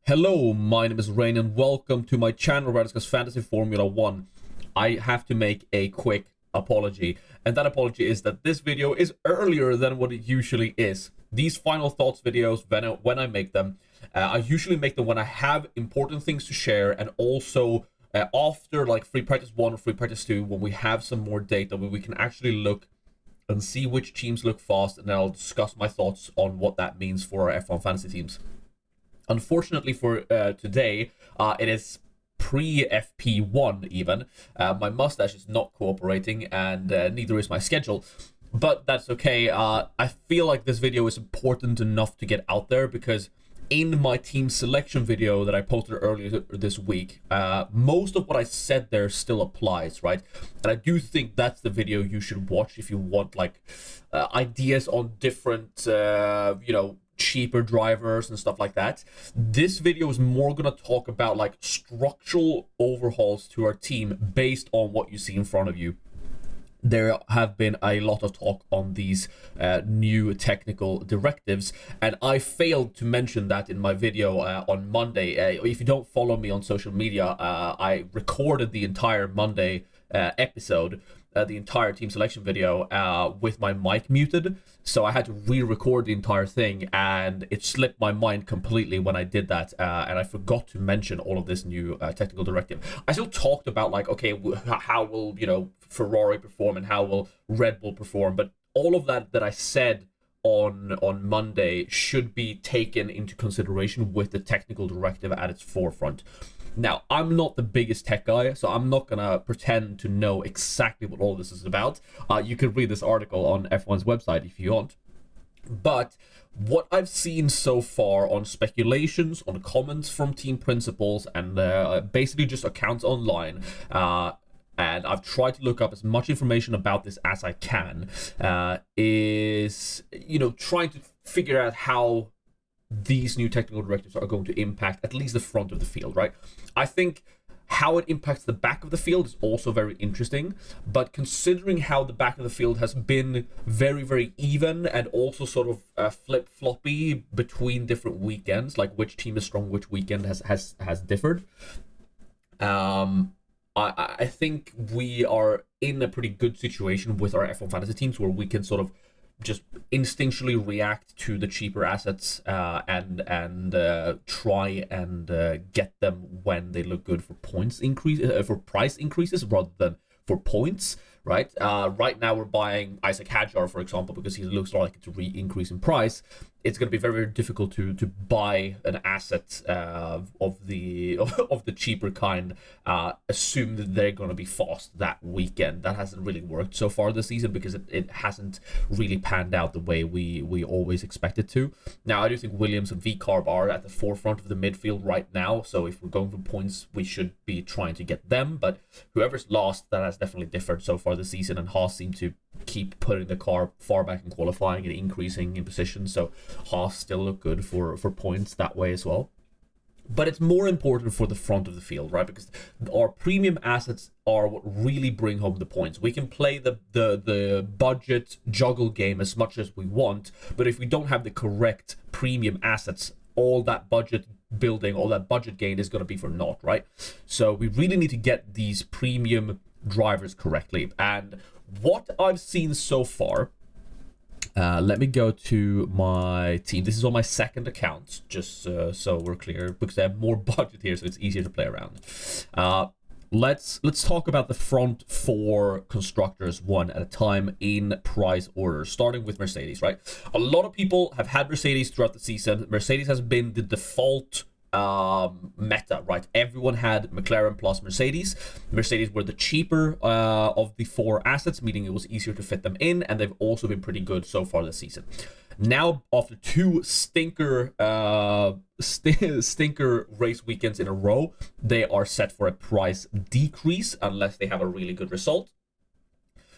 Hello, my name is Rain and welcome to my channel where I discuss Fantasy Formula 1. I have to make a quick apology, and that apology is that this video is earlier than what it usually is. These final thoughts videos, when I make them, I usually make them when I have important things to share, and also after like free practice 1 or free practice 2, when we have some more data where we can actually look and see which teams look fast, and then I'll discuss my thoughts on what that means for our F1 fantasy teams. Unfortunately for today, it is pre-FP1 even. My mustache is not cooperating, and neither is my schedule. But that's okay. I feel like this video is important enough to get out there because in my team selection video that I posted earlier this week, most of what I said there still applies, right? And I do think that's the video you should watch if you want like ideas on different, cheaper drivers and stuff like that. This video is more gonna talk about like structural overhauls to our team based on what you see in front of you. There have been a lot of talk on these new technical directives, and I failed to mention that in my video on Monday. If you don't follow me on social media, I recorded the entire Monday episode, the entire team selection video with my mic muted, so I had to re-record the entire thing, and it slipped my mind completely when I did that, and I forgot to mention all of this new technical directive. I still talked about like, okay, how will Ferrari perform and how will Red Bull perform, but all of that I said on Monday should be taken into consideration with the technical directive at its forefront. Now, I'm not the biggest tech guy, so I'm not gonna pretend to know exactly what all this is about. You can read this article on F1's website if you want. But what I've seen so far on speculations, on comments from team principals, and basically just accounts online, and I've tried to look up as much information about this as I can, is, trying to figure out how these new technical directives are going to impact at least the front of the field, right? I think how it impacts the back of the field is also very interesting, but considering how the back of the field has been very, very even and also sort of flip-floppy between different weekends, like which team is strong, which weekend has differed, I think we are in a pretty good situation with our F1 fantasy teams where we can sort of just instinctually react to the cheaper assets and try and get them when they look good for for price increases rather than for points, right? Right now we're buying Isaac Hadjar, for example, because he looks like to increase in price. It's going to be very, very difficult to buy an asset of the cheaper kind, assume that they're going to be fast that weekend. That hasn't really worked so far this season because it hasn't really panned out the way we always expect it to. Now, I do think Williams and V-Carb are at the forefront of the midfield right now, so if we're going for points, we should be trying to get them, but whoever's lost, that has definitely differed so far this season, and Haas seem to keep putting the car far back in qualifying and increasing in position, so Haas still look good for points that way as well. But it's more important for the front of the field, right? Because our premium assets are what really bring home the points. We can play the budget juggle game as much as we want, but if we don't have the correct premium assets, all that budget building, all that budget gain is going to be for naught, right? So we really need to get these premium drivers correctly. And what I've seen so far, let me go to my team. This is on my second account, just so we're clear, because I have more budget here, so it's easier to play around. Let's talk about the front four constructors one at a time in price order, starting with Mercedes, right? A lot of people have had Mercedes throughout the season. Mercedes has been the default meta, right? Everyone had McLaren plus Mercedes. Mercedes were the cheaper of the four assets, meaning it was easier to fit them in, and they've also been pretty good so far this season. Now, after two stinker race weekends in a row, they are set for a price decrease unless they have a really good result.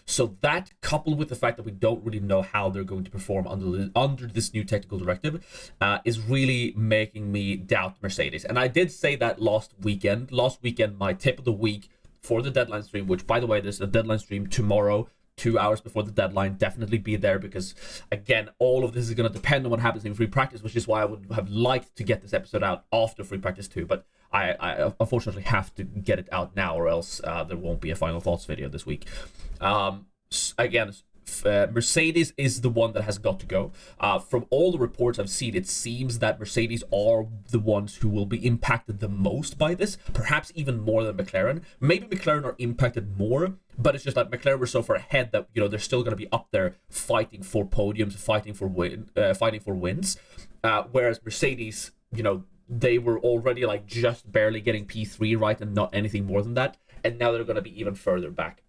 So that, coupled with the fact that we don't really know how they're going to perform under this new technical directive, is really making me doubt Mercedes. And I did say that last weekend. Last weekend, my tip of the week for the deadline stream, which, by the way, there's a deadline stream tomorrow, 2 hours before the deadline. Definitely be there, because again, all of this is going to depend on what happens in free practice, which is why I would have liked to get this episode out after free practice 2, but I unfortunately have to get it out now, or else there won't be a final thoughts video this week. Again, Mercedes is the one that has got to go. From all the reports I've seen, it seems that Mercedes are the ones who will be impacted the most by this, perhaps even more than McLaren. Maybe McLaren are impacted more, but it's just that McLaren were so far ahead that, you know, they're still going to be up there fighting for podiums, fighting for wins. Whereas Mercedes, you know, they were already like just barely getting P3 right and not anything more than that, and now they're going to be even further back.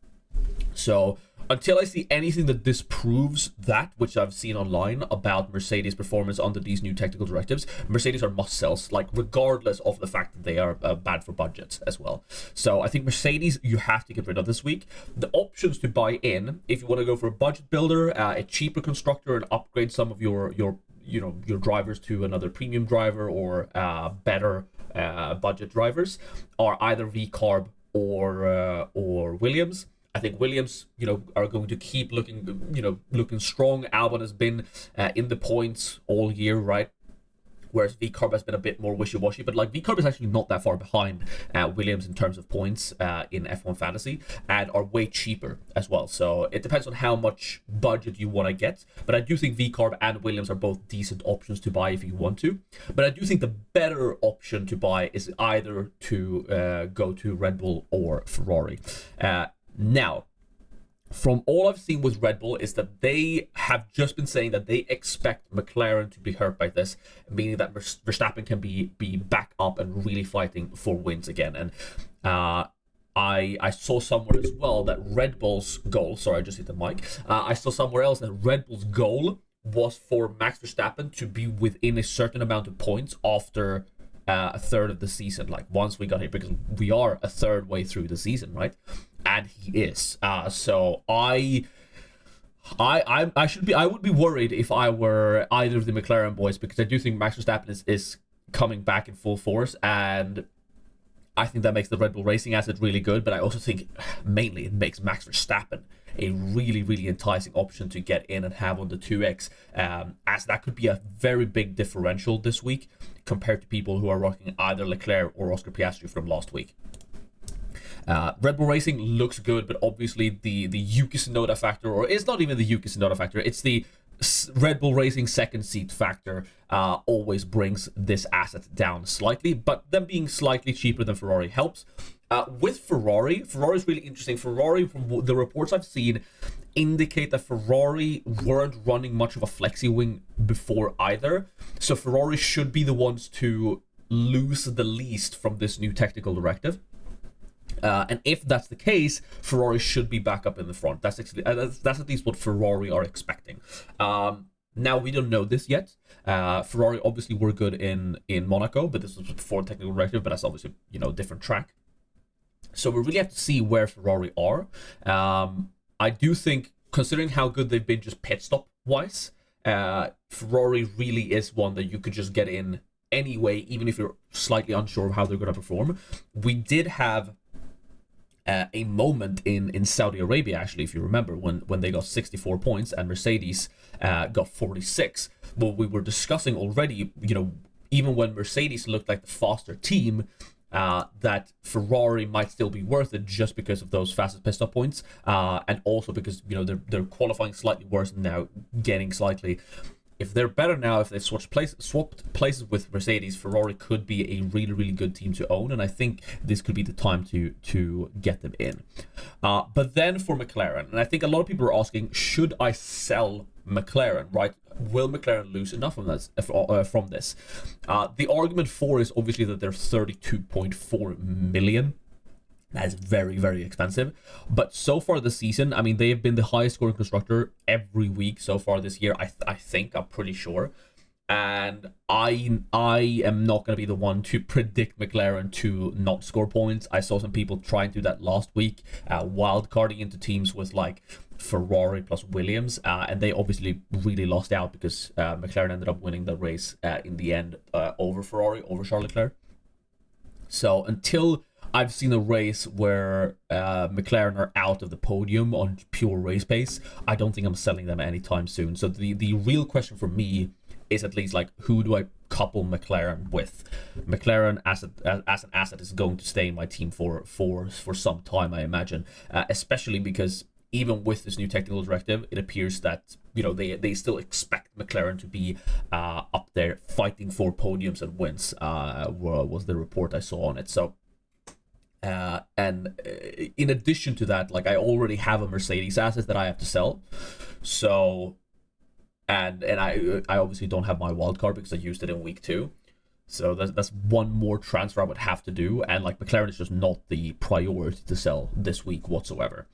So until I see anything that disproves that, which I've seen online about Mercedes' performance under these new technical directives, Mercedes are must-sells, like regardless of the fact that they are bad for budgets as well. So I think Mercedes you have to get rid of this week. The options to buy in, if you want to go for a budget builder, a cheaper constructor, and upgrade some of your drivers to another premium driver or better budget drivers, are either VCarb or Williams. I think Williams, you know, are going to keep looking strong. Albon has been in the points all year, right? Whereas VCarb has been a bit more wishy-washy, but like VCarb is actually not that far behind Williams in terms of points in F1 Fantasy, and are way cheaper as well. So it depends on how much budget you want to get. But I do think VCarb and Williams are both decent options to buy if you want to. But I do think the better option to buy is either to go to Red Bull or Ferrari. Now, from all I've seen with Red Bull is that they have just been saying that they expect McLaren to be hurt by this, meaning that Verstappen can be back up and really fighting for wins again. And I saw somewhere as well that Red Bull's goal, sorry, I just hit the mic. I saw somewhere else that Red Bull's goal was for Max Verstappen to be within a certain amount of points after a third of the season, like once we got here, because we are a third way through the season, right? And he is. So I would be worried if I were either of the McLaren boys, because I do think Max Verstappen is coming back in full force, and I think that makes the Red Bull Racing asset really good. But I also think mainly it makes Max Verstappen a really, really enticing option to get in and have on the 2X, as that could be a very big differential this week compared to people who are rocking either Leclerc or Oscar Piastri from last week. Red Bull Racing looks good, but obviously the Yuki Tsunoda factor, or it's not even the Yuki Tsunoda factor, it's the Red Bull Racing second seat factor, always brings this asset down slightly, but them being slightly cheaper than Ferrari helps. With Ferrari is really interesting. Ferrari, from the reports I've seen, indicate that Ferrari weren't running much of a flexi wing before either, so Ferrari should be the ones to lose the least from this new technical directive. And if that's the case, Ferrari should be back up in the front. That's actually that's at least what Ferrari are expecting. Now, we don't know this yet. Ferrari obviously were good in Monaco, but this was before technical directive, but that's obviously, you know, different track. So we really have to see where Ferrari are. I do think, considering how good they've been just pit stop wise, Ferrari really is one that you could just get in anyway, even if you're slightly unsure of how they're going to perform. We did have a moment in Saudi Arabia, actually, if you remember, when they got 64 points and Mercedes got 46. Well, we were discussing already, you know, even when Mercedes looked like the faster team, that Ferrari might still be worth it just because of those fastest pit stop points, and also because, you know, they're qualifying slightly worse and now getting slightly. If they're better now, if they swapped places with Mercedes, Ferrari could be a really, really good team to own, and I think this could be the time to get them in. But then for McLaren, and I think a lot of people are asking, should I sell McLaren, right? Will McLaren lose enough from this? The argument for is obviously that they're 32.4 million. That is very, very expensive. But so far this season, I mean, they have been the highest scoring constructor every week so far this year. I think, I'm pretty sure. And I am not going to be the one to predict McLaren to not score points. I saw some people try and do that last week, wildcarding into teams with like Ferrari plus Williams, and they obviously really lost out because McLaren ended up winning the race in the end over Ferrari, over Charles Leclerc. So until I've seen a race where McLaren are out of the podium on pure race pace. I don't think I'm selling them anytime soon. So the real question for me is at least like, who do I couple McLaren with? McLaren as an asset is going to stay in my team for some time, I imagine, especially because even with this new technical directive, it appears that, you know, they still expect McLaren to be up there fighting for podiums and wins, was the report I saw on it. So and in addition to that, like, I already have a Mercedes asset that I have to sell. So and I obviously don't have my wild card because I used it in week 2. So that's one more transfer I would have to do, and like, McLaren is just not the priority to sell this week whatsoever.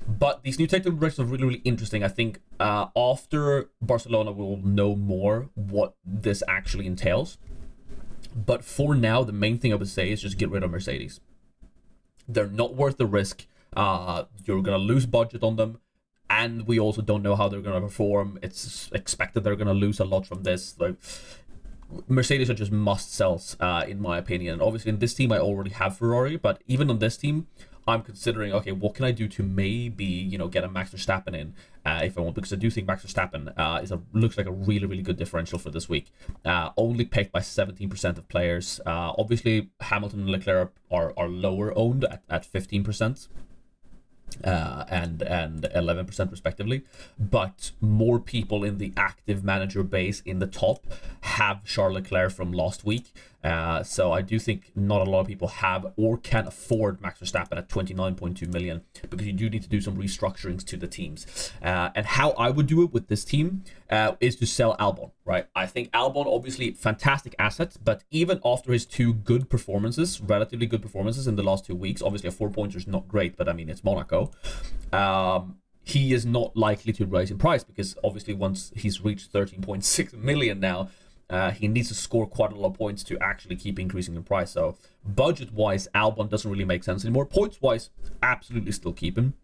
But these new technical directives are really, really interesting. I think after Barcelona we'll know more what this actually entails. But for now, the main thing I would say is just get rid of Mercedes. They're not worth the risk. You're gonna lose budget on them, and we also don't know how they're gonna perform. It's expected they're gonna lose a lot from this. Like, Mercedes are just must-sells, in my opinion. And obviously, in this team, I already have Ferrari, but even on this team, I'm considering, okay, what can I do to maybe, you know, get a Max Verstappen in, if I want, because I do think Max Verstappen looks like a really, really good differential for this week. Only picked by 17% of players. Obviously, Hamilton and Leclerc are lower owned at 15%. And 11% respectively, but more people in the active manager base in the top have Charles Leclerc from last week. So I do think not a lot of people have or can afford Max Verstappen at 29.2 million, because you do need to do some restructurings to the teams. And how I would do it with this team is to sell Albon, right? I think Albon, obviously fantastic asset, but even after his 2 good performances, relatively good performances in the last 2 weeks, obviously a 4-pointer is not great, but I mean, it's Monaco. He is not likely to rise in price, because obviously once he's reached 13.6 million now, he needs to score quite a lot of points to actually keep increasing in price. So budget-wise, Albon doesn't really make sense anymore. Points-wise, absolutely still keep him.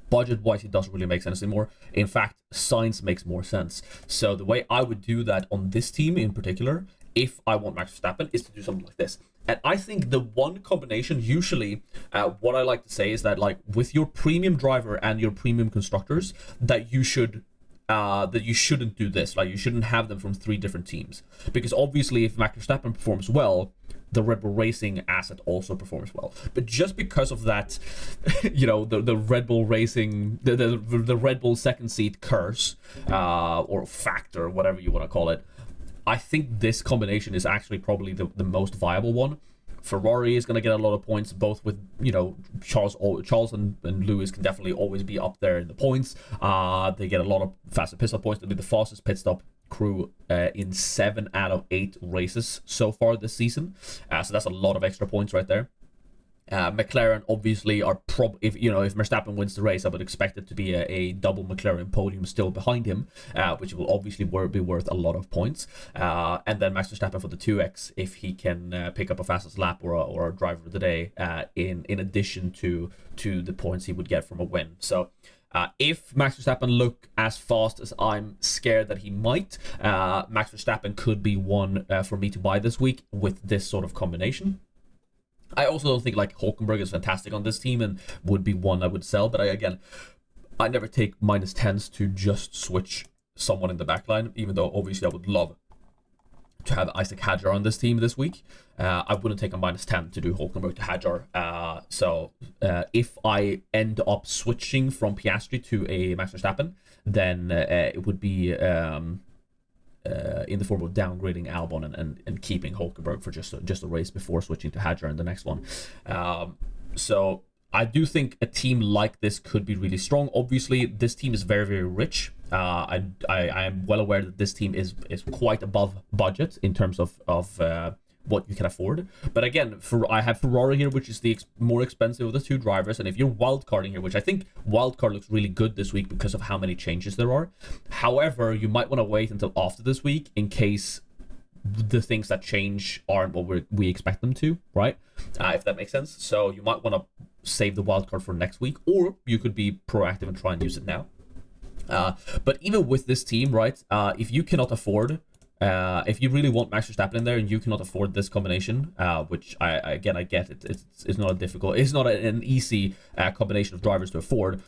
Budget-wise, it doesn't really make sense anymore. In fact, Sainz makes more sense. So the way I would do that on this team in particular, if I want Max Verstappen, is to do something like this. And I think the one combination, usually, what I like to say is that, like, with your premium driver and your premium constructors, that you shouldn't do this. Like, you shouldn't have them from 3 different teams, because obviously if Max Verstappen performs well, the Red Bull Racing asset also performs well. But just because of that, you know, the Red Bull Racing, the Red Bull second seat curse, or factor, whatever you want to call it, I think this combination is actually probably the most viable one. Ferrari is going to get a lot of points, both with, you know, Charles and Lewis can definitely always be up there in the points. They get a lot of faster pit stop points. They'll be the fastest pit stop crew in 7 out of 8 races so far this season. So that's a lot of extra points right there. McLaren obviously are if Verstappen wins the race, I would expect it to be a double McLaren podium still behind him, which will obviously be worth a lot of points. And then Max Verstappen for the 2x if he can pick up a fastest lap or a driver of the day, in addition to the points he would get from a win. So if Max Verstappen look as fast as I'm scared that he might, Max Verstappen could be one for me to buy this week with this sort of combination. I also don't think, like, Hulkenberg is fantastic on this team and would be one I would sell, but I never take -10s to just switch someone in the backline, even though obviously I would love to have Isaac Hadjar on this team this week. I wouldn't take a -10 to do Hulkenberg to Hadjar. So if I end up switching from Piastri to a Max Verstappen, then it would be in the form of downgrading Albon and keeping Hulkenberg for just a race before switching to Hadjar in the next one. So I do think a team like this could be really strong. Obviously, this team is very, very rich. I am well aware that this team is quite above budget in terms of what you can afford. But again, I have Ferrari here, which is the more expensive of the 2 drivers. And if you're wildcarding here, which I think wildcard looks really good this week because of how many changes there are. However, you might want to wait until after this week in case the things that change aren't what we expect them to, right? If that makes sense. So you might want to save the wildcard for next week, or you could be proactive and try and use it now. But even with this team, right, if you cannot afford If you really want Max Verstappen in there and you cannot afford this combination, which I get it's not an easy combination of drivers to afford.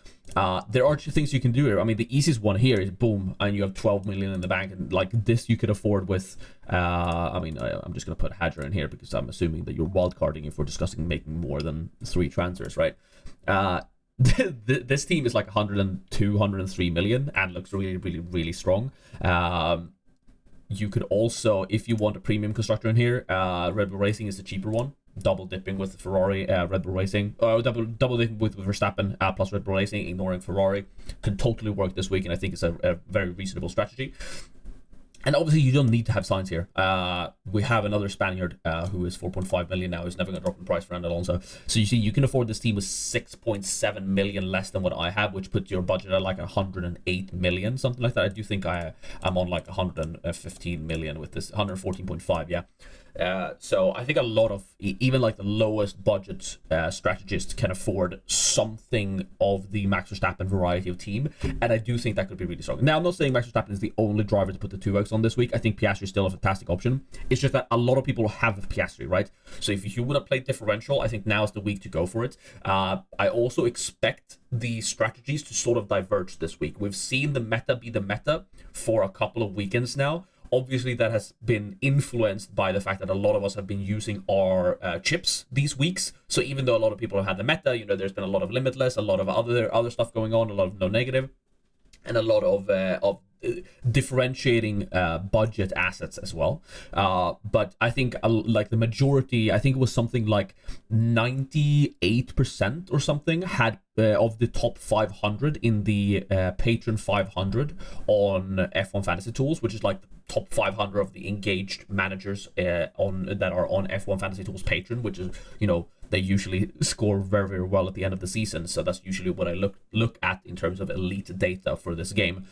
There are two things you can do here. I mean, the easiest one here is boom, and you have 12 million in the bank, and like this you could afford with. I'm just gonna put Hadger in here because I'm assuming that you're wildcarding if we're discussing making more than 3 transfers, right? This team is like 102, 103 million and looks really, really, really strong. You could also, if you want a premium constructor in here, Red Bull Racing is the cheaper one. Double dipping with Ferrari, Red Bull Racing, double dipping with Verstappen plus Red Bull Racing, ignoring Ferrari, can totally work this week, and I think it's a very reasonable strategy. And obviously, you don't need to have signs here. We have another Spaniard who is 4.5 million now. He's never going to drop in price, Fernando Alonso. So you see, you can afford this team with 6.7 million less than what I have, which puts your budget at like 108 million, something like that. I do think I'm on like 115 million with this, 114.5, yeah. So I think a lot of, even like the lowest budget strategists can afford something of the Max Verstappen variety of team, and I do think that could be really strong. Now, I'm not saying Max Verstappen is the only driver to put the 2x on this week. I think Piastri is still a fantastic option. It's just that a lot of people have Piastri, right? So if you want to play differential, I think now is the week to go for it. I also expect the strategies to sort of diverge this week. We've seen the meta be the meta for a couple of weekends now. Obviously, that has been influenced by the fact that a lot of us have been using our chips these weeks. So even though a lot of people have had the meta, there's been a lot of limitless, a lot of other stuff going on, a lot of no negative, and a lot of differentiating budget assets as well. But I think like the majority, I think it was something like 98% or something had of the top 500 in the Patron 500 on F1 Fantasy Tools, which is like the top 500 of the engaged managers that are on F1 Fantasy Tools Patron, which is, they usually score very, very well at the end of the season. So that's usually what I look at in terms of elite data for this game.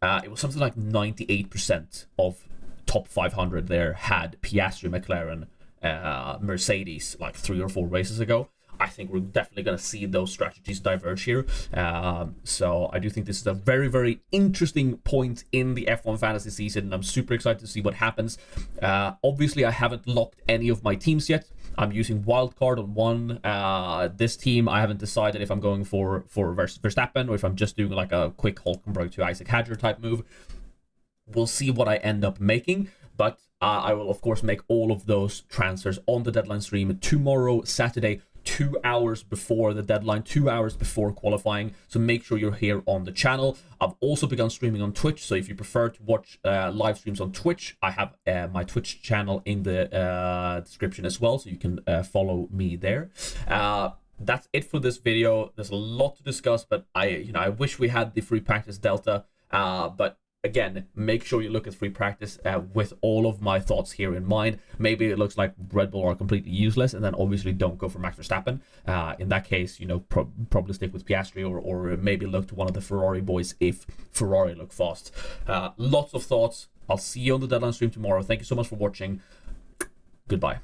It was something like 98% of top 500 there had Piastri, McLaren, Mercedes like 3 or 4 races ago. I think we're definitely going to see those strategies diverge here. So I do think this is a very, very interesting point in the F1 fantasy season, and I'm super excited to see what happens. Obviously, I haven't locked any of my teams yet. I'm using wildcard on one. This team, I haven't decided if I'm going for Verstappen or if I'm just doing like a quick Hulkenberg to Isaac Hadger type move. We'll see what I end up making, but I will, of course, make all of those transfers on the deadline stream tomorrow, Saturday, 2 hours before the deadline, 2 hours before qualifying. So make sure you're here on the channel. I've also begun streaming on Twitch. So if you prefer to watch live streams on Twitch, I have my Twitch channel in the description as well. So you can follow me there. That's it for this video. There's a lot to discuss, but I wish we had the free practice Delta, but again, make sure you look at free practice with all of my thoughts here in mind. Maybe it looks like Red Bull are completely useless, and then obviously don't go for Max Verstappen. In that case, probably stick with Piastri or maybe look to one of the Ferrari boys if Ferrari look fast. Lots of thoughts. I'll see you on the deadline stream tomorrow. Thank you so much for watching. Goodbye.